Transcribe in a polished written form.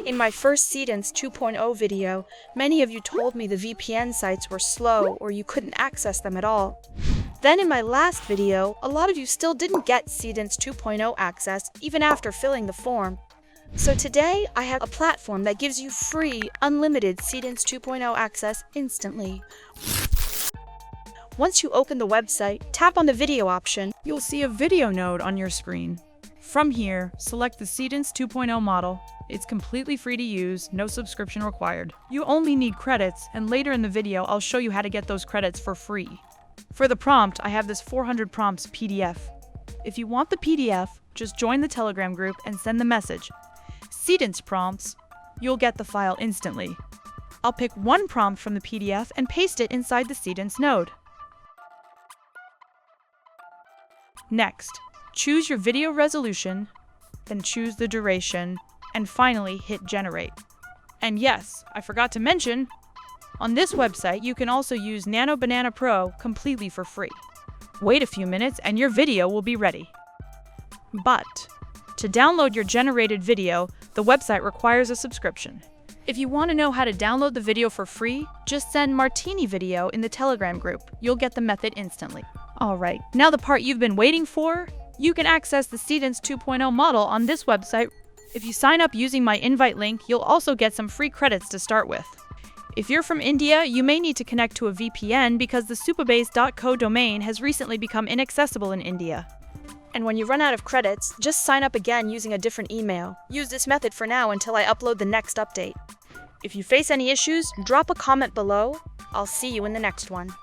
In my first Seedance 2.0 video, many of you told me the VPN sites were slow or you couldn't access them at all. Then in my last video, a lot of you still didn't get Seedance 2.0 access even after filling the form. So today, I have a platform that gives you free, unlimited Seedance 2.0 access instantly. Once you open the website, tap on the video option. You'll see a video node on your screen. From here, select the Seedance 2.0 model. It's completely free to use, no subscription required. You only need credits, and later in the video, I'll show you how to get those credits for free. For the prompt, I have this 400 prompts PDF. If you want the PDF, just join the Telegram group and send the message, Seedance prompts. You'll get the file instantly. I'll pick one prompt from the PDF and paste it inside the Seedance node. Next, choose your video resolution, then choose the duration, and finally hit generate. And yes, I forgot to mention, on this website you can also use Nano Banana Pro completely for free. Wait a few minutes and your video will be ready. But to download your generated video, the website requires a subscription. If you want to know how to download the video for free, just send Martini Video in the Telegram group. You'll get the method instantly. Alright, now the part you've been waiting for. You can access the Seedance 2.0 model on this website. If you sign up using my invite link, you'll also get some free credits to start with. If you're from India, you may need to connect to a VPN because the supabase.co domain has recently become inaccessible in India. And when you run out of credits, just sign up again using a different email. Use this method for now until I upload the next update. If you face any issues, drop a comment below. I'll see you in the next one.